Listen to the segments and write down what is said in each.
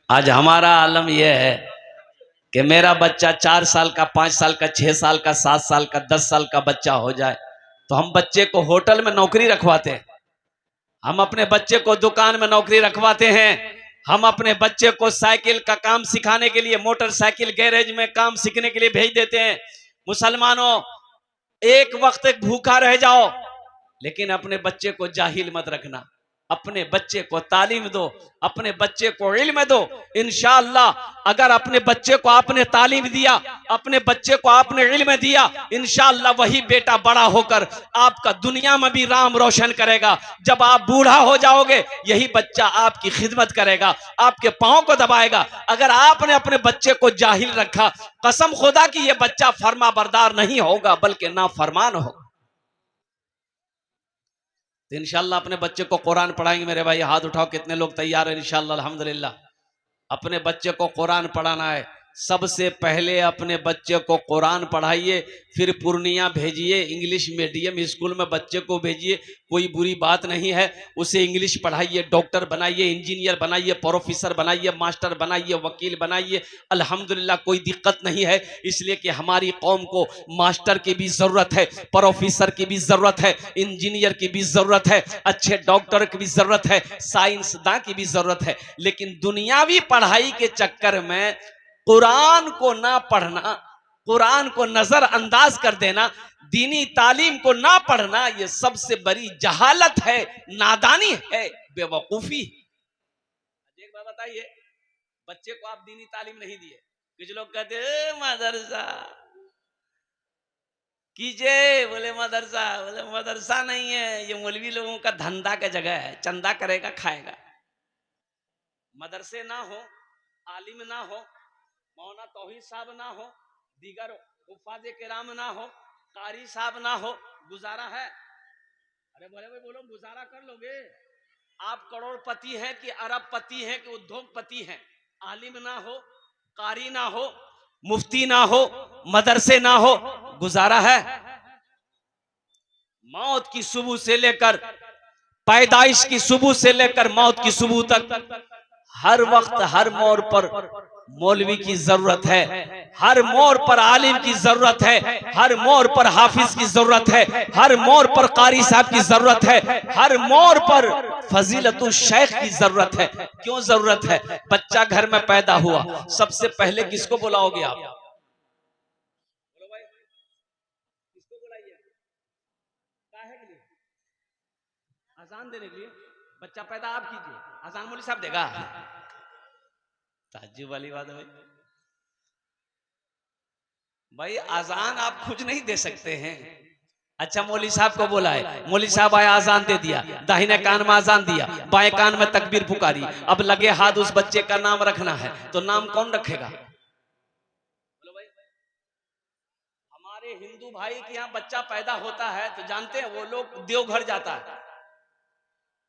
आज हमारा आलम यह है कि मेरा बच्चा 4 साल का, 5 साल का, 6 साल का, 7 साल का, 10 साल का बच्चा हो जाए तो हम बच्चे को होटल में नौकरी रखवाते हैं, हम अपने बच्चे को दुकान में नौकरी रखवाते हैं, हम अपने बच्चे को साइकिल का काम सिखाने के लिए मोटरसाइकिल गैरेज में काम सीखने के लिए भेज देते हैं। मुसलमानों, एक वक्त भूखा रह जाओ लेकिन अपने बच्चे को जाहिल मत रखना, अपने बच्चे को तालीम दो, अपने बच्चे को इल्म दो। इंशाअल्लाह अगर अपने बच्चे को आपने तालीम दिया, अपने बच्चे को आपने इल्म दिया, इंशाअल्लाह वही बेटा बड़ा होकर आपका दुनिया में भी नाम रोशन करेगा। जब आप बूढ़ा हो जाओगे यही बच्चा आपकी खिदमत करेगा, आपके पांव को दबाएगा। अगर आपने अपने बच्चे को जाहिल रखा, कसम खुदा की यह बच्चा फर्मा बरदार नहीं होगा बल्कि नाफरमान होगा। तो इंशाल्लाह अपने बच्चे को कुरान पढ़ाएंगे। मेरे भाई हाथ उठाओ, कितने लोग तैयार हैं? इंशाल्लाह अल्हम्दुलिल्लाह। अपने बच्चे को कुरान पढ़ाना है। सबसे पहले अपने बच्चे को कुरान पढ़ाइए, फिर पूर्णिया भेजिए, इंग्लिश मीडियम स्कूल में बच्चे को भेजिए, कोई बुरी बात नहीं है। उसे इंग्लिश पढ़ाइए, डॉक्टर बनाइए, इंजीनियर बनाइए, प्रोफेसर बनाइए, मास्टर बनाइए, वकील बनाइए। अल्हम्दुलिल्लाह कोई दिक्कत नहीं है, इसलिए कि हमारी कौम को मास्टर की भी जरूरत है, प्रोफेसर की भी जरूरत है, इंजीनियर की भी जरूरत है, अच्छे डॉक्टर की भी जरूरत है, साइंसदान की भी जरूरत है। लेकिन दुनियावी पढ़ाई के चक्कर में कुरान को ना पढ़ना, कुरान को नजरअंदाज कर देना, दीनी तालीम को ना पढ़ना, यह सबसे बड़ी जहालत है, नादानी है, बेवकूफी। एक बात बताइए, बच्चे को आप दीनी तालीम नहीं दिए, कुछ लोग कहते मदरसा कीजिए, बोले मदरसा नहीं है, ये मौलवी लोगों का धंधा का जगह है, चंदा करेगा खाएगा। मदरसे ना हो, आलिम ना हो, मौलाना तौहीद साहब ना हो, दीगर हुफ़ाज़े किराम ना हो, कारी साहब ना हो, गुजारा है? अरे बोले भाई बोलो, गुजारा कर लोगे? आप करोड़पति हैं कि अरबपति हैं कि उद्योगपति हैं, आलिम ना हो, कारी ना हो, मुफ्ती ना हो, मदरसे ना हो, गुजारा है? मौत की सुबह से लेकर, पैदाइश की सुबह से लेकर मौत की सुबह तक हर वक्त हर मोड़ पर मौलवी की जरूरत है, हर मोड़ पर आलिम की जरूरत है, हर मोड़ पर हाफिज की जरूरत है, हर मोड़ पर कारी साहब की जरूरत है, हर मोड़ पर फजीलतुल शेख की जरूरत है। क्यों जरूरत है? बच्चा घर में पैदा हुआ, सबसे पहले किसको बुलाओगे आप? बोलो भाई, किसको बुलाइए? काहे के लिए? अजान देने के लिए। बच्चा पैदा आप कीजिए, अजान मौलवी साहब देगा? ताज्जुब वाली बात है भाई। भाई अजान आप खुद नहीं दे सकते हैं। अच्छा मौलवी साहब को बोला है, मौलवी साहब आया, अजान दे दिया, दाहिने कान में अजान दिया, बाएं कान में तकबीर पुकारी, अब लगे हाथ उस बच्चे का नाम रखना है, तो नाम कौन रखेगा? बोलो भाई। हमारे हिंदू भाई के यहाँ बच्चा पैदा होता है तो जानते हैं वो लोग देवघर जाता है,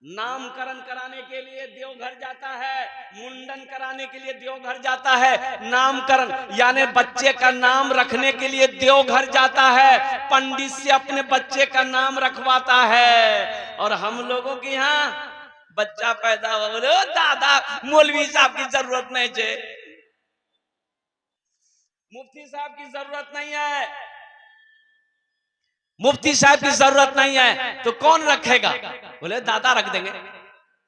नामकरण कराने के लिए देवघर जाता है, मुंडन कराने के लिए देवघर जाता है, नामकरण यानी बच्चे का नाम रखने के लिए देवघर जाता है, पंडित से अपने बच्चे का नाम रखवाता है। और हम लोगों के यहाँ बच्चा पैदा हो, बोले दादा मौलवी साहब की जरूरत नहीं है, मुफ्ती साहब की जरूरत नहीं है, मुफ्ती साहब की जरूरत नहीं है, तो कौन रखेगा? बोले दादा रख देंगे।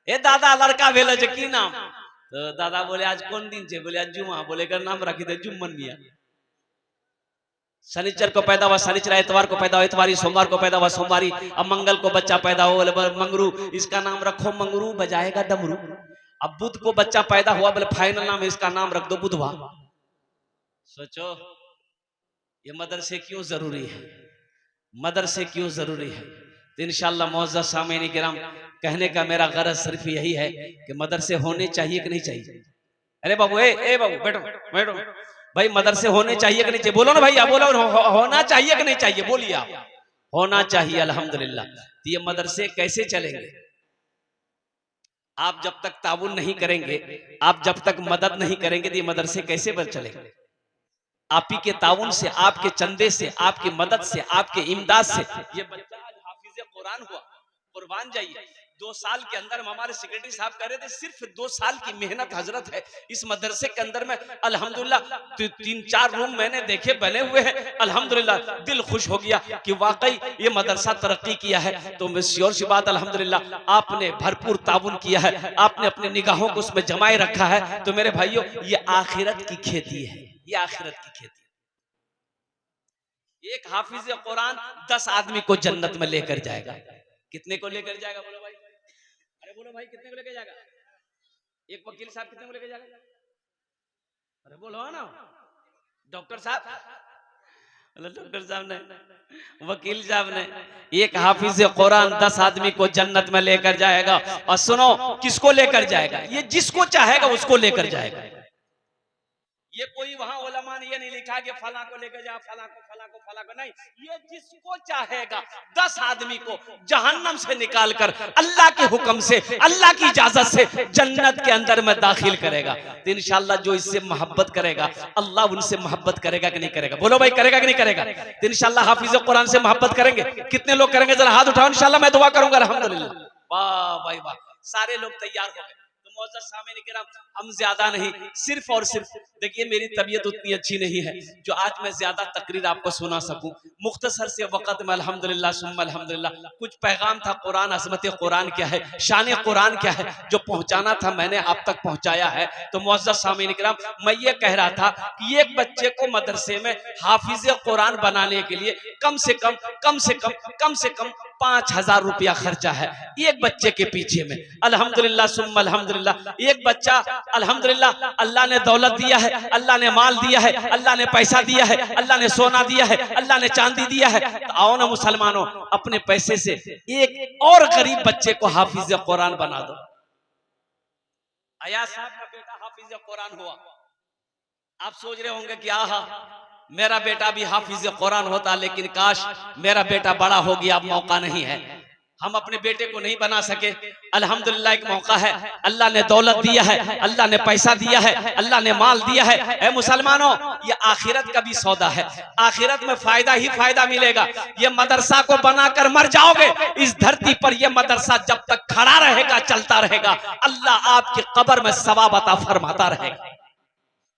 ए दादा लड़का भेलो जे की नाम? तो दादा बोले आज कौन दिन छे? बोले आज जुमा। बोले का नाम रखी दे जुम्मन मिया। शनिचर को पैदा हुआ शनिचर, इतवार को पैदा हुआ इतवारी, सोमवार को पैदा हुआ सोमवारी, अब मंगल को बच्चा पैदा हुआ, बोले मंगरू, इसका नाम रखो मंगरू, बजाएगा डमरू। अब बुध को बच्चा पैदा हुआ, बोले फाइनल नाम इसका नाम रख दो बुधवा। सोचो ये मदरसे क्यों जरूरी है, मदरसे क्यों जरूरी है? तो इंशाअल्लाह मौजूद सामईन किराम, कहने का मेरा गरज सिर्फ यही है कि मदरसे होने चाहिए कि नहीं चाहिए? अरे बाबू, ए बाबू बैठो बैठो भाई, मदरसे होने चाहिए कि नहीं चाहिए? बोलो ना भैया, बोलो होना चाहिए कि नहीं चाहिए? बोलिए आप। होना चाहिए अल्हम्दुलिल्लाह। तो ये मदरसे कैसे चलेंगे? आप जब तक ताउन नहीं करेंगे, आप जब तक मदद नहीं करेंगे तो ये मदरसे कैसे बन चलेंगे? आप ही के ताउन से, आपके चंदे से, आपकी मदद से, आपके इमदाद से ये बच्चा आज हाफिज कुरान हुआ। कुर्बान जाइए, 2 साल के अंदर हमारे सेक्रेटरी साहब कह रहे थे सिर्फ 2 साल की मेहनत हजरत है इस मदरसे के अंदर में। अल्हम्दुलिल्लाह 3-4 रूम मैंने देखे बने हुए हैं, अल्हम्दुलिल्लाह दिल खुश हो गया कि वाकई ये मदरसा तरक्की किया है। तो मैं श्योर सी बात अल्हम्दुलिल्लाह आपने भरपूर ताउन किया है, आपने अपने निगाहों को उसमें जमाए रखा है। तो मेरे भाइयों ये आखिरत की खेती है, ये आखिरत की खेती। एक हाफिज कुरान 10 आदमी को जन्नत में लेकर जाएगा। कितने को लेकर जाएगा बोलो भाई? अरे बोलो भाई कितने को लेकर जाएगा? एक वकील साहब कितने को लेकर जाएगा? अरे बोलो ना डॉक्टर साहब, डॉक्टर साहब ने, वकील साहब ने, एक हाफिज कुरान 10 आदमी को जन्नत में लेकर जाएगा। और सुनो किसको लेकर जाएगा? ये जिसको चाहेगा उसको लेकर जाएगा। ये कोई वहां उलमा ने ये नहीं लिखा कि फला को लेकर जा, फला को, फला को, फला को, नहीं, ये जिसको चाहेगा 10 आदमी को जहन्नम से निकाल कर अल्लाह के हुक्म से, अल्लाह की इजाजत से जन्नत के अंदर में दाखिल करेगा। तो इंशाल्लाह जो इससे मोहब्बत करेगा अल्लाह उनसे मोहब्बत करेगा कि नहीं करेगा? बोलो भाई करेगा कि नहीं करेगा? तो इंशाल्लाह हाफिज कुरान से मोहब्बत करेंगे। कितने लोग करेंगे? जरा हाथ उठाओ, इंशाल्लाह मैं दुआ करूंगा। अल्हम्दुलिल्लाह, वाह भाई वाह, सारे लोग तैयार हो गए। मौजूद सामईन किराम, हम ज्यादा नहीं, सिर्फ और सिर्फ देखिए मेरी तबीयत उतनी अच्छी नहीं है जो आज मैं ज्यादा तकरीर आपको सुना सकूं। मुख्तसर से वक्त में अल्हम्दुलिल्लाह सुम्मा अल्हम्दुलिल्लाह कुछ पैगाम था कुरान, अज़मत कुरान क्या है, शान कुरान क्या है, जो पहुंचाना था मैंने आप तक पहुंचाया है। तो मौजूद सामईन किराम, मैं ये कह रहा था कि एक बच्चे को मदरसे में हाफिज कुरान बनाने के लिए कम से कम 5,000 रुपया खर्चा है एक बच्चे के पीछे में। अल्हम्दुलिल्लाह सुम्मा अल्हम्दुलिल्लाह एक बच्चा, अल्हम्दुलिल्लाह अल्लाह ने दौलत दिया है, अल्लाह ने माल दिया है, अल्लाह ने पैसा दिया है, अल्लाह ने सोना दिया है, अल्लाह ने चांदी दिया है। तो आओ ना मुसलमानों, अपने पैसे से एक और गरीब बच्चे को हाफिज कुरान बना दो। अयाज साहब का बेटा हाफिज कुरान हुआ। आप सोच रहे होंगे कि आहा मेरा बेटा भी हाफिज कुरान होता, लेकिन काश मेरा बेटा बड़ा हो गया, अब मौका नहीं है, हम अपने बेटे को नहीं बना सके। अल्हम्दुलिल्लाह एक मौका है, अल्लाह ने दौलत दिया है, अल्लाह ने पैसा दिया है, अल्लाह ने माल दिया है। ऐ मुसलमानों, ये आखिरत का भी सौदा है, आखिरत में फायदा ही फायदा मिलेगा। ये मदरसा को बनाकर मर जाओगे, इस धरती पर ये मदरसा जब तक खड़ा रहेगा, चलता रहेगा, अल्लाह आपकी कब्र में सवाब अता फरमाता रहेगा।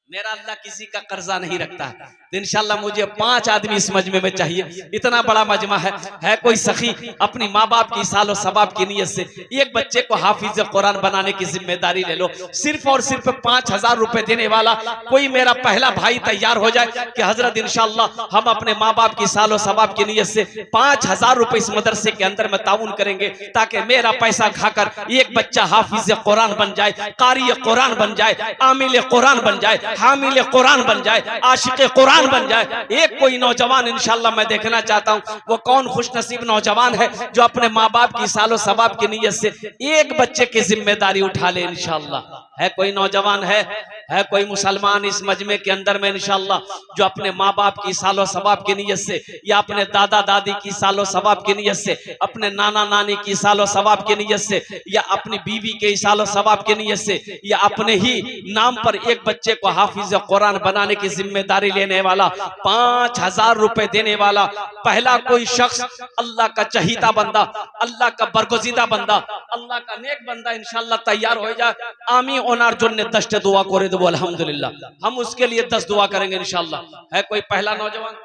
मेरा अल्लाह किसी का कर्जा नहीं रखता है। तो इंशाल्लाह मुझे 5 आदमी इस मजमे में चाहिए, इतना बड़ा मजमा है कोई सखी अपनी माँ बाप की सालो सबाब की नीयत से एक बच्चे को हाफिज कुरान बनाने की जिम्मेदारी ले लो। सिर्फ और सिर्फ 5,000 रुपए देने वाला कोई मेरा पहला भाई तैयार हो जाए कि हजरत इंशाल्लाह हम अपने माँ बाप की सालो सबाब की नीयत से 5,000 रुपए इस मदरसे के अंदर में ताउन करेंगे, ताकि मेरा पैसा खाकर एक बच्चा हाफिज कुरान बन जाए, कारी कुरान बन जाए, आमिल कुरान बन जाए, हामिल कुरान बन जाए, आशिक कुरान बन जाए। एक कोई नौजवान इंशाल्लाह मैं देखना चाहता हूँ, वो कौन खुशनसीब नौजवान है जो अपने माँ बाप की सालो सबाब की नीयत से एक बच्चे की जिम्मेदारी उठा ले। इंशाल्लाह है कोई नौजवान, है कोई मुसलमान इस मजमे के अंदर में इंशाल्लाह जो अपने माँ बाप की सालो सबाब की नीयत से, या अपने दादा दादी की सालो सबाब की नीयत से, अपने नाना नानी की सालो सबाब की नीयत से, या अपनी बीवी के सालो सबाब की नीयत से, या अपने ही नाम पर एक बच्चे को हाफिज कुरान बनाने की जिम्मेदारी लेने वाला 5,000 रुपए देने वाला पहला कोई शख्स, अल्लाह का चहीता बंदा, अल्लाह का बरगुज़ीदा बंदा, अल्लाह का नेक बंदा इंशाल्लाह तैयार हो जाए। आमी ओनार जोन्ने 10 दुआ करे दो अल्हम्दुलिल्लाह, हम उसके लिए 10 दुआ करेंगे इंशाल्लाह। है कोई पहला नौजवान?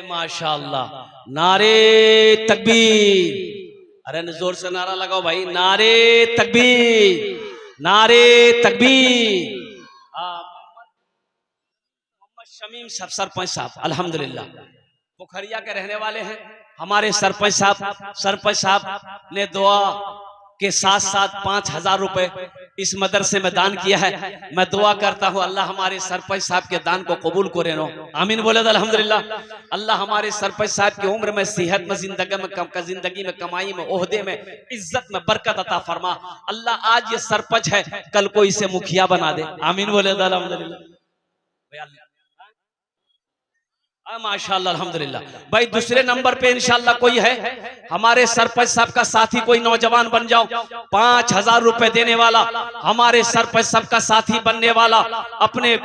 माशाअल्लाह, नारे तकबीर, अरे जोर से नारा लगाओ भाई, नारे तकबीर, नारे तकबीर। मोहम्मद शमीम सरपंच साहब अल्हम्दुलिल्लाह पोखरिया के रहने वाले हैं। हमारे सरपंच साहब ने दुआ के साथ साथ 5,000 रुपए इस मदरसे में दान किया है। मैं दुआ करता हूँ अल्लाह हमारे सरपंच साहब के दान को कबूल करे नो, आमीन बोले तो अल्हम्दुलिल्लाह। अल्लाह हमारे सरपंच साहब की उम्र में, सेहत में, जिंदगी में, कमाई में, ओहदे में, इज्जत में बरकत अता फरमा। अल्लाह आज ये सरपंच है, कल को इसे मुखिया बना दे, आमीन बोले तो अल्हम्दुलिल्लाह। माशाअल्लाह अल्हम्दुलिल्लाह। भाई दूसरे नंबर पे इंशाअल्लाह कोई है हमारे सरपंच साहब का साथी, कोई नौजवान बन जाओ, 5,000 रुपए देने वाला, हमारे सरपंच साहब का साथी बनने वाला, अपने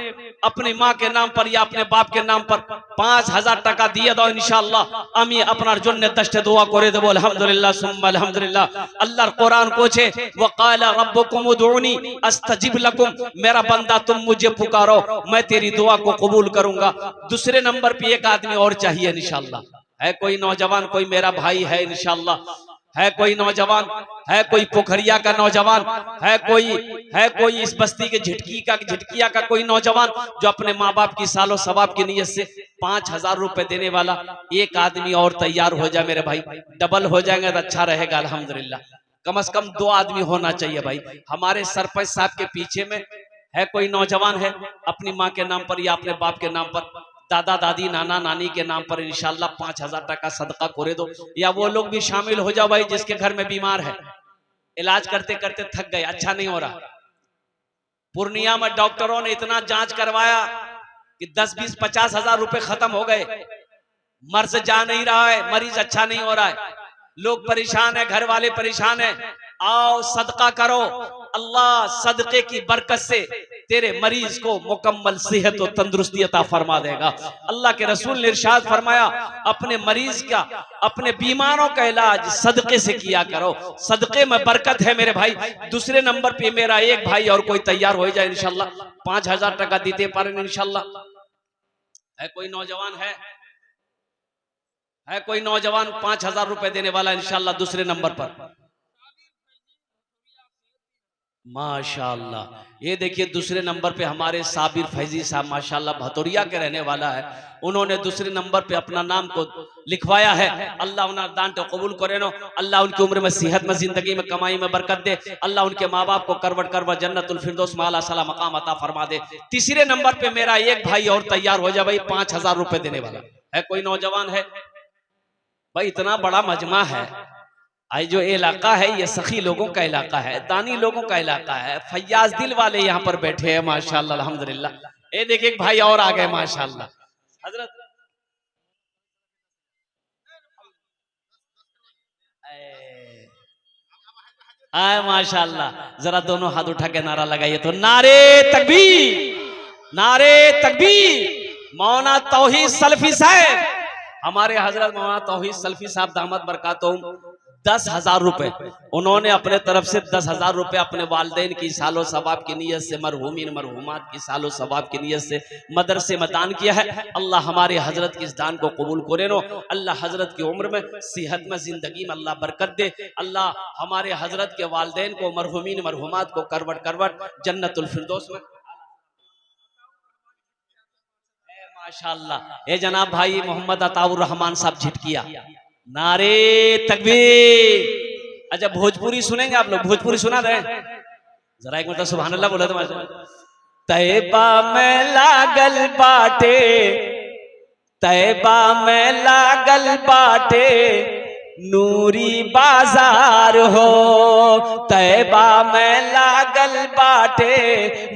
अपनी माँ के नाम पर या अपने बाप के नाम पर 5000 টাকা দিয়ে দাও ইনশাআল্লাহ। আমি আপনার জন্য 10টা দোয়া করে দেব। আলহামদুলিল্লাহ সুম্মা আলহামদুলিল্লাহ। अल्लाह कुरान कोचे वक़ाल रब्बुकुम उदऊनी अस्तजिब लकुम, मेरा बंदा तुम मुझे पुकारो मैं तेरी दुआ को कबूल करूंगा। दूसरे नंबर पे एक आदमी और चाहिए इंशाअल्लाह। है कोई नौजवान, कोई मेरा भाई है इंशाअल्लाह, है कोई नौजवान, है कोई पोखरिया का नौजवान, है कोई इस बस्ती के झिटकिया का कोई नौजवान जो अपने माँ बाप की सालों सवाब की नीयत से 5000 रुपए देने वाला। एक आदमी और तैयार हो जाए मेरे भाई, डबल हो जाएंगे तो अच्छा रहेगा। अल्हम्दुलिल्लाह कम से कम 2 आदमी होना चाहिए भाई। हमारे सरपंच साहब के पीछे में है कोई नौजवान है अपनी माँ के नाम पर या अपने बाप के नाम पर, दादा दादी नाना नानी के नाम पर इंशाल्लाह 5000 টাকা सदका करे दो। या वो लोग भी शामिल हो जाओ भाई जिसके घर में बीमार है, इलाज करते करते थक गए, अच्छा नहीं हो रहा। पूर्णिया में डॉक्टरों ने इतना जांच करवाया कि 10-20-50 हजार रुपए खत्म हो गए। मर्ज जा नहीं रहा है, मरीज अच्छा नहीं हो रहा है, लोग परेशान है, घर वाले परेशान है। आओ सदका करो, अल्लाह सदके की बरकत से तेरे मरीज को मुकम्मल सेहत और तंदुरुस्ती अता फरमा देगा। अल्लाह के रसूल ने इरशाद फरमाया अपने मरीज का, अपने बीमारों का इलाज सदके से किया करो, सदके में बरकत है मेरे भाई। दूसरे नंबर पे मेरा एक भाई और कोई तैयार हो जाए इंशाल्लाह, 5000 টাকা दीते पारें इंशाल्लाह। है कोई नौजवान, है कोई नौजवान 5000 रुपए देने वाला इंशाल्लाह दूसरे नंबर पर। माशाअल्लाह ये देखिए दूसरे नंबर पे हमारे साबिर फैजी साहब माशाअल्लाह भतौरिया के रहने वाला है, उन्होंने दूसरे नंबर पे अपना नाम को लिखवाया है। अल्लाह उन्हें दान तो कबूल करे नो, अल्लाह उनकी उम्र में सेहत में जिंदगी में कमाई में बरकत दे, अल्लाह उनके माँ बाप को करवट करवट जन्नतुल फिरदौस में आला साला मकाम अता फरमा दे। तीसरे नंबर पे मेरा एक भाई और तैयार हो जाए भाई, 5000 रुपए देने वाला। है कोई नौजवान है भाई? इतना बड़ा मजमा है, आज जो इलाका है ये सखी लोगों का इलाका है, दानी लोगों का इलाका है, फैयाज दिल वाले यहाँ पर बैठे हैं माशाल्लाह अल्हम्दुलिल्लाह। ये देखिए एक भाई और आ गए माशाल्लाह। हजरत आए माशाल्लाह, जरा दोनों हाथ उठा के नारा लगाइए तो, नारे तकबीर, नारे तकबीर। मौलाना तौहीद सलफी साहब, हमारे हजरत मौलाना तौहीद सलफी साहब दामद बरकातुहुम 10,000 रुपए उन्होंने अपने तरफ से 10,000 रुपए अपने वालिदैन की सालो सवाब की नीयत से, मरहूमीन मरहूमात की सालो सवाब की नीयत से मदरसे में दान किया है। अल्लाह हमारे हजरत की इस दान को कबूल करे नो, अल्लाह हजरत की उम्र में सेहत में जिंदगी में अल्लाह बरकत दे, अल्लाह हमारे हजरत के वालिदैन को मरहूमीन मरहूमात को करवट करवट जन्नतुल फिरदौस में माशाअल्लाह। ये जनाब भाई मोहम्मद अताउर रहमान साहब झिटकिया, नारे तकबीर। अच्छा भोजपुरी सुनेंगे आप लोग? भोजपुरी सुना दे जरा एक मतलब सुभान अल्लाह बोला तो। तैबा में लागल बाटे, तैबा में लागल बाटे नूरी बाजार हो, तैबा में लागल बाटे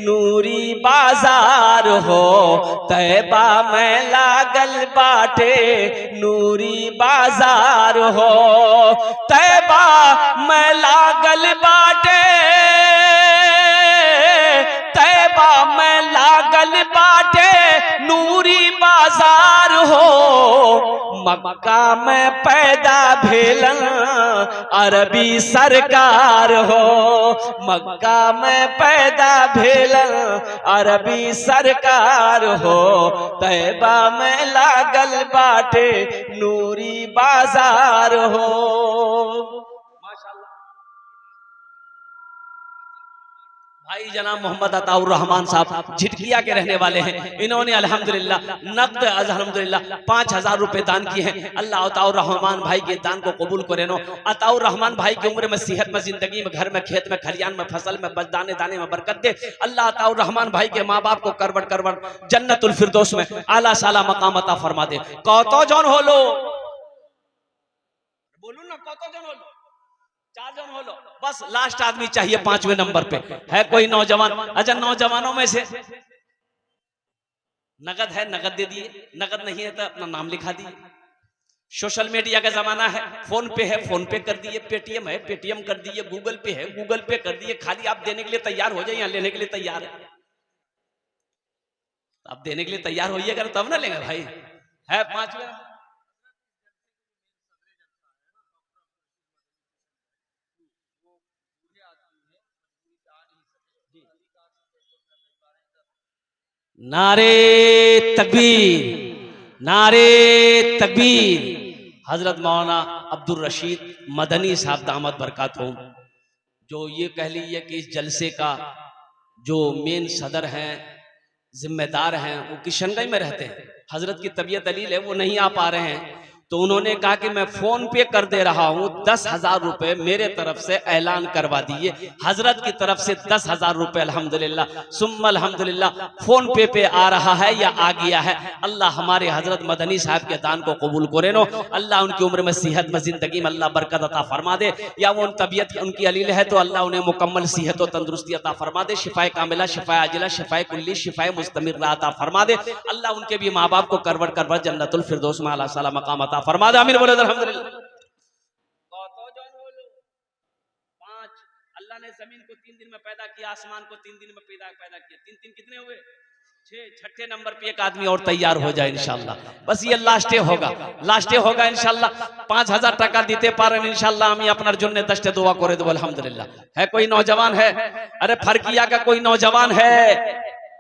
नूरी बाजार हो, तैबा में लागल बाटे नूरी बाजार हो, तैबा में लागल बाटे, तैबा में लागल बाटे नूरी बाजार हो, मक्का में पैदा भेलन अरबी सरकार हो, मक्का में पैदा भेलन अरबी सरकार हो, तैबा में लागल बाटे नूरी बाजार हो। भाई जनाब मोहम्मद अताउर रहमान साहब झिटकिया के रहने वाले हैं, इन्होंने अल्हम्दुलिल्लाह नक़द अल्हम्दुलिल्लाह 5000 रुपए दान किए हैं। अल्लाह अताउर रहमान भाई के दान को कबूल करे नो, अताउर रहमान भाई की उम्र में सेहत में जिंदगी में घर में खेत में खलियान में फसल में दाने दाने में बरकत दे। अल्लाह अताउर रहमान भाई के माँ बाप को करवट करवट जन्नतुल फिरदौस में आला साला मकाम अता फरमा दे। कौतो जन हो लो, बोलू ना कौतो जन हो लो, 4 जन हो लो, बस लास्ट आदमी चाहिए 5वें नंबर पे। है कोई नौजवान? अच्छा नौजवानों में से नगद है नगद दे दिए, नगद नहीं है तो अपना नाम लिखा दिए। सोशल मीडिया का जमाना है, फोन पे है फोन पे कर दिए, पेटीएम है पेटीएम कर दिए, गूगल पे है गूगल पे कर दिए। खाली आप देने के लिए तैयार हो जाए या लेने के लिए तैयार है? आप देने के लिए तैयार होइएगा तब ना लेंगे भाई। है 5वें नारे तकबीर, नारे तकबीर। हजरत मौलाना अब्दुल रशीद मदनी साहब दामद बरकत हो, जो ये कह लीजिए कि इस जलसे का जो मेन सदर हैं, जिम्मेदार हैं, वो किशनगंज में रहते हैं। हजरत की तबीयत अलील है, वो नहीं आ पा रहे हैं, तो उन्होंने कहा कि मैं फोन पे कर दे रहा हूं, 10,000 रुपए मेरे तरफ से ऐलान करवा दीजिए। हजरत की तरफ से 10,000 रुपए अल्हम्दुलिल्लाह सुम्मा अल्हम्दुलिल्लाह फोन पे आ रहा है या आ गया है। अल्लाह हमारे हजरत मदनी साहब के दान को कबूल करे नो। अल्लाह उनकी उम्र में सेहत में जिंदगी में अल्लाह बरकत अता फरमा दे, या वो उन तबीयत उनकी अलील है तो अल्लाह उन्हें मुकम्मल सेहत और तंदुरुस्ती अता फरमा दे, शिफाए कामिला, शिफाए आजिला, शिफाए कुल्ली, शिफाए मुस्तमिर अता फरमा दे। अल्लाह उनके भी माँ बाप को करवट करवट जन्नतुल फिरदौस में आला साला मकाम अता फरमा दे। आमीन बोलो अल्हम्दुलिल्लाह। अल्लाह ने जमीन को 3 दिन में पैदा किया, आसमान को 3 दिन में पैदा किया। 3 कितने हुए? 6। छठे नंबर पे एक आदमी और तैयार हो जाए इंशाल्लाह। बस ये लास्ट होगा, लास्ट होगा इंशाल्लाह। 5,000 টাকা দিতে পারেন इंशाल्लाह, আমি আপনার জন্য 10টা দোয়া করে দেব अल्हम्दुलिल्लाह। है कोई नौजवान है? अरे फरकिया का कोई नौजवान है?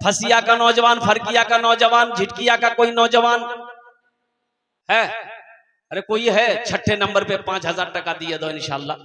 फसिया का नौजवान, फरकिया का नौजवान, झिटकिया का कोई नौजवान है? अरे कोई है? छठे नंबर पे 5,000 টাকা दिए दो इंशाल्लाह।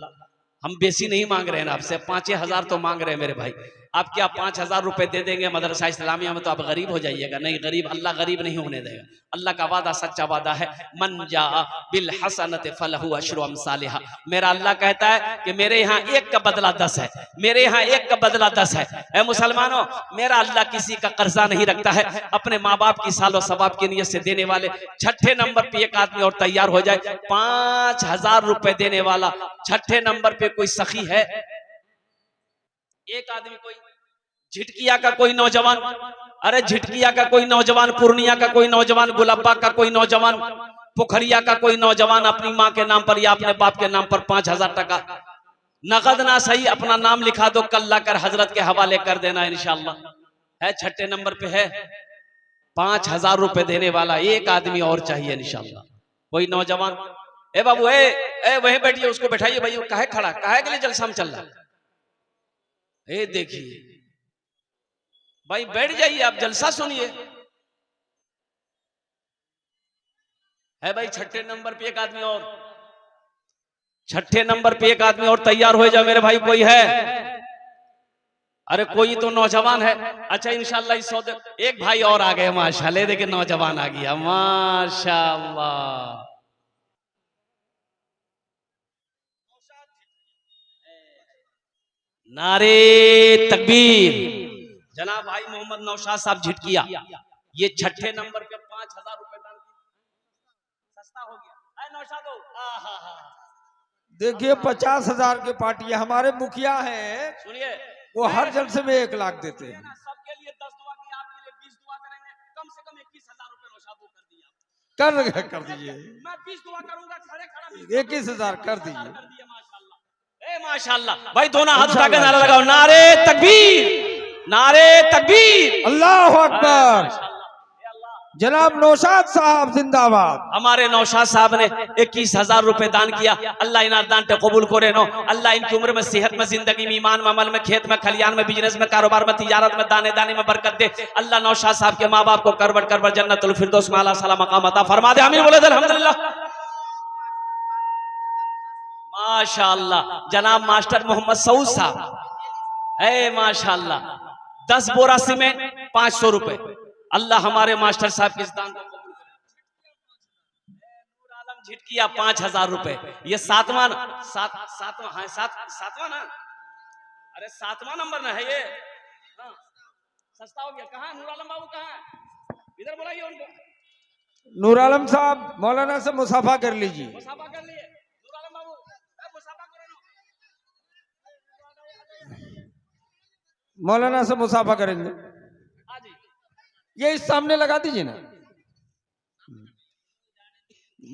हम बेसी नहीं मांग रहे हैं आपसे, 5,000 तो मांग रहे हैं मेरे भाई। आप क्या 5,000 रुपए दे देंगे मदरसा इस्लामिया में तो आप गरीब हो जाइएगा? नहीं, गरीब अल्लाह गरीब नहीं होने देगा। अल्लाह का वादा सच्चा वादा है, मन जा बिल हसनत फलहु अशरु अमसालिहा। मेरा अल्लाह कहता है कि मेरे यहाँ 1 का बदला 10 है, मेरे यहाँ 1 का बदला 10 है। ऐ मुसलमानों, मेरा अल्लाह किसी का कर्जा नहीं रखता है, अपने माँ बाप की सालो सवाब की नियत से देने वाले। छठे नंबर पे एक आदमी और तैयार हो जाए, 5,000 रुपए देने वाला। छठे नंबर पे कोई सखी है? एक आदमी कोई? झिटकिया का कोई नौजवान? अरे झिटकिया का कोई नौजवान, पूर्णिया का कोई नौजवान, गुलब्बा का कोई नौजवान, पोखरिया का कोई नौजवान अपनी माँ के नाम पर या अपने बाप के नाम पर 5,000 টাকা नगद ना सही अपना नाम लिखा दो, कल लाकर हजरत के हवाले कर देना इंशाल्लाह। है छठे नंबर पे है 5,000 रुपए देने वाला एक आदमी और चाहिए इंशाल्लाह। कोई नौजवान? ए बाबू, ए वहीं बैठिए, उसको बैठाइए भाई। काहे खड़ा, काहे के लिए जलसा में चल रहा है? देखिए भाई, बैठ जाइए, आप जलसा सुनिए। है भाई छठे नंबर पे एक आदमी और, छठे नंबर पे एक आदमी और तैयार हो जाए मेरे भाई। कोई है? अरे कोई तो नौजवान है। अच्छा इंशाल्लाह इस सौदे एक भाई और आ गए माशाल्लाह। देखिए नौजवान आ गया माशाल्लाह। नारे तकबीर। जनाब भाई मोहम्मद नौशाद साहब झिटकिया, ये छठे नंबर पे 5,000 रुपए दान। सस्ता हो गया। नौशाद देखिए 50,000 की पार्टी है। हमारे मुखिया हैं, सुनिए, वो हर जलसे में 1 लाख देते हैं। सबके लिए 10 दुआ की, आपके लिए 20 दुआ करेंगे। कम से कम 21,000 रुपए नौशाद कर दिया। कर दीजिए। मैं 20 दुआ करूंगा, खड़े खड़ा 21,000 कर दीजिए। माशाल्लाह भाई, दोनों हाथ उठा के नारा लगाओ, नारे तकबीर, नारे तकबीर, अल्लाह अकबर। जनाब नौशाद साहब जिंदाबाद। हमारे नौशाद साहब ने 21,000 रुपए दान किया। अल्लाह इनार दान पे कबूल करे नो। अल्लाह इनकी उम्र में, सेहत में, जिंदगी में, ईमान में, अमल में, खेत में, खलियान में, बिजनेस में, कारोबार में, तिजारत में, दाने दाने में बरकत दे। अल्लाह नौशाद साहब के माँ बाप को करवट करवट जन्नतुल फिरदौस में आला साला मकाम अता फरमा दे। आमीन बोले अल्हम्दुलिल्लाह। माशाअल्लाह। जनाब मास्टर मोहम्मद सऊद साहब, है माशाअल्लाह, 10 बोरा सीमेंट 500 रुपए। अल्लाह हमारे मास्टर साहब के इस दान को कबूल करे। नूर आलम झिटकिया 5,000 रुपए। ये सातवां ना? अरे 7वां नंबर ना है ये। हाँ, सस्ता हो गया। कहाँ नूर आलम बाबू, कहाँ? इधर बुलाइए उनको। नूर आलम साहब मौलाना से मुसाफा कर लीजिए। मुसाफा कर लिए नूर आलम बाबू, मुसाफा करो। मौलाना से मुसाफा करेंगे। ये इस सामने लगा दीजिए ना,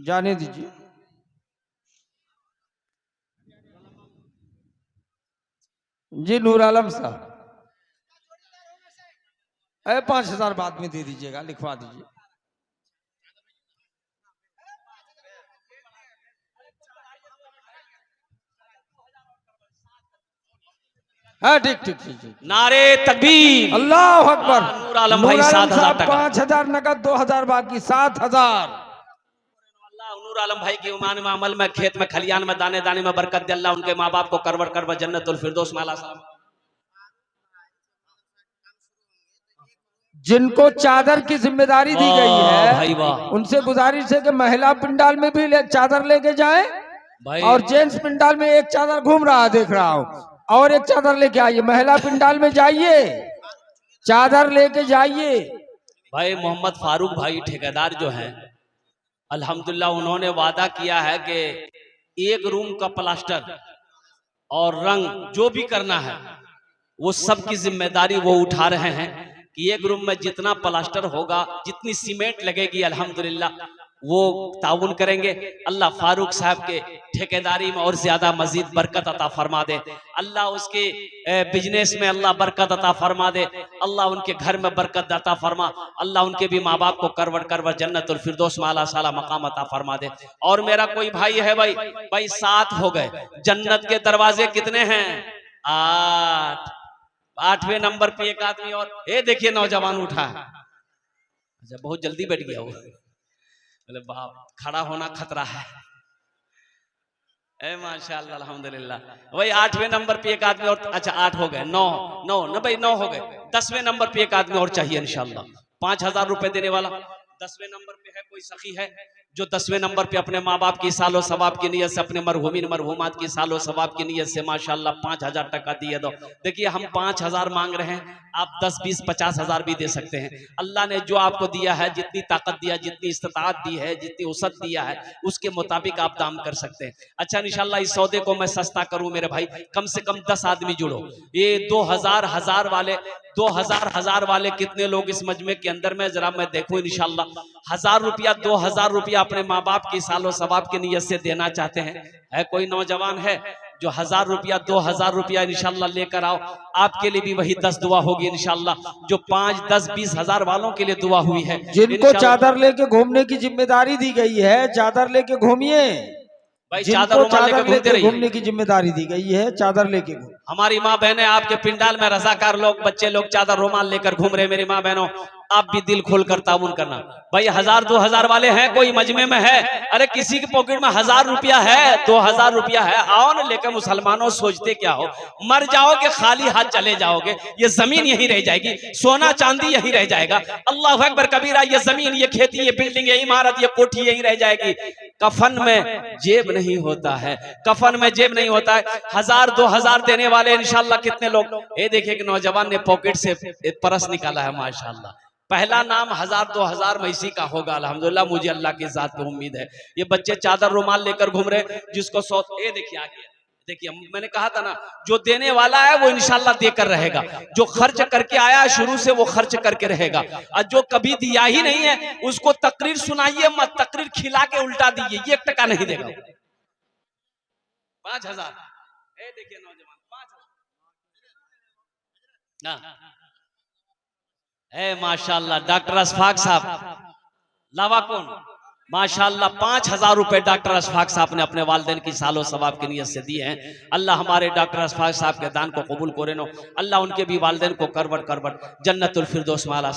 जाने दीजिए। जी नूर आलम साहब, अरे 5,000 बाद में दे दीजिएगा, लिखवा दीजिए। हाँ ठीक ठीक ठीक ठीक। नारे तकबीर, अल्लाह अकबर। नूर आलम भाई 7,000 टका। 5,000 नकद, 2,000 बाकी, 7,000। अल्लाह नूर आलम भाई की ईमान में, अमल में, खेत में, खलियान में, दाने दाने में बरकत दे। अल्लाह उनके माँ बाप को करवर करवर जन्नतुल फिरदौस में आला सलाम। जिनको चादर की जिम्मेदारी दी गई है भाई वाह, उनसे गुजारिश है कि महिला पिंडाल में भी चादर लेके जाएं भाई और जेंट्स पिंडाल में एक चादर घूम रहा है, देख रहा हूँ, और एक चादर लेके आइए। महिला पिंडाल में जाइए, चादर लेके जाइए। भाई मोहम्मद फारूक भाई ठेकेदार जो हैं, अल्हम्दुलिल्लाह उन्होंने वादा किया है कि एक रूम का प्लास्टर और रंग जो भी करना है वो सब की जिम्मेदारी वो उठा रहे हैं कि एक रूम में जितना प्लास्टर होगा, जितनी सीमेंट लगेगी, अल्हम्दुलिल्लाह वो ताउन करेंगे। अल्लाह फारूक साहब के ठेकेदारी में और ज्यादा मजीद बरकत अता फरमा दे। अल्लाह उसके बिजनेस में अल्लाह बरकत अता फरमा दे। अल्लाह उनके घर में बरकत अता फरमा। अल्लाह उनके भी माँ बाप को करवर करवर जन्नतुल फिरदौस में आला साला मकाम अता फरमा दे। और मेरा कोई भाई है भाई 7 हो गए। जन्नत के दरवाजे कितने हैं? 8। 8वें नंबर पे एक आदमी और, ये देखिए नौजवान उठा है। अच्छा बहुत जल्दी बैठ गया वो, बोले बाप खड़ा होना खतरा है। ए माशाअल्लाह अल्हम्दुलिल्लाह। वही 8वें नंबर पे एक आदमी और। अच्छा 8 हो गए, 9 भाई 9 हो गए। 10वें नंबर पे एक आदमी और चाहिए इंशाअल्लाह। 5,000 रुपए देने वाला। 10वें नंबर पे है कोई सखी है जो 10वें नंबर पे अपने माँ बाप की सालो सवाब की नीयत से, अपने मरहुमीन मरहुमात की सालो सवाब की नीयत से माशाअल्लाह 5,000 टका दिए दो। देखिए हम 5,000 मांग रहे हैं, आप 10, 20, 50,000 भी दे सकते हैं। अल्लाह ने जो आपको दिया है, जितनी ताकत दिया, जितनी इस्तिताअत दी है, जितनी वसअत दिया है, उसके मुताबिक आप दाम कर सकते हैं। अच्छा इंशाअल्लाह इस सौदे को मैं सस्ता करूं मेरे भाई, कम से कम 10 आदमी जुड़ो। ये 2,000 हजार वाले, 2,000 हजार वाले कितने लोग इस मजमे के अंदर में, जरा मैं देखूं इंशाअल्लाह। 1,000 रुपया, 2,000 रुपया अपने माँ बाप की सालो सवाब की नीयत से देना चाहते हैं? है कोई नौजवान है जो 1,000 रुपया, 2,000 रुपया इंशाअल्लाह लेकर आओ। आपके लिए भी वही 10 दुआ होगी इंशाअल्लाह, जो 5, 10, 20 हजार वालों के लिए दुआ हुई है। जिनको चादर लेके घूमने की जिम्मेदारी दी गई है, चादर लेके घूमिए भाई। चादर लेके घूमने की जिम्मेदारी दी गई है, चादर लेके घूम। हमारी माँ बहनें, आपके पिंडाल में रजाकार लोग, बच्चे लोग चादर रुमाल लेकर घूम रहे। मेरी माँ बहनों, आप भी दिल खोलकर ताउन करना। भाई 1,000, 2,000 वाले हैं कोई मजमे में है? अरे किसी के पॉकेट में 1,000 रुपया है, 2,000 रुपया है, आओ ना लेकर। मुसलमानों सोचते क्या हो, मर जाओगे खाली हाथ चले जाओगे, ये जमीन यही रह जाएगी, सोना चांदी यही रह जाएगा। अल्लाह अकबर कबीरा, ये जमीन, ये खेती, ये बिल्डिंग, ये इमारत, ये कोठी यही रह जाएगी। कफन में जेब नहीं होता है, कफन में जेब नहीं होता है। 1,000, 2,000 देने वाले इंशाअल्लाह कितने लोग। ये देखिए कि नौजवान ने पॉकेट से एक परस निकाला है माशाअल्लाह। पहला नाम 1,000, 2,000 में इसी का होगा अल्हम्दुलिल्लाह, मुझे अल्लाह की जात पे उम्मीद है। ये बच्चे चादर रुमाल लेकर घूम रहे, जिसको 100, ये देखिए आ गया। देखिए मैंने कहा था ना, जो देने वाला है वो इंशाअल्लाह देकर रहेगा, जो खर्च करके आया है शुरू से वो खर्च करके रहेगा, और जो कभी दिया ही नहीं है उसको तकरीर सुनाइए मत, तकरीर खिला के उल्टा दीजिए, 1 टका नहीं देगा। 5,000, ये देखिए नौजवान 5,000 माशाअल्लाह। डॉक्टर अशफाक साहब लावा कौन, माशाअल्लाह 5,000 रुपए डॉक्टर अशफाक साहब ने अपने वालिदैन की सालो सवाब की नीयत से दिए हैं। अल्लाह हमारे डॉक्टर अशफाक साहब के दान को कबूल करे नो। अल्लाह उनके भी वालिदैन को करवट करवट जन्नतुल फिरदौस में आला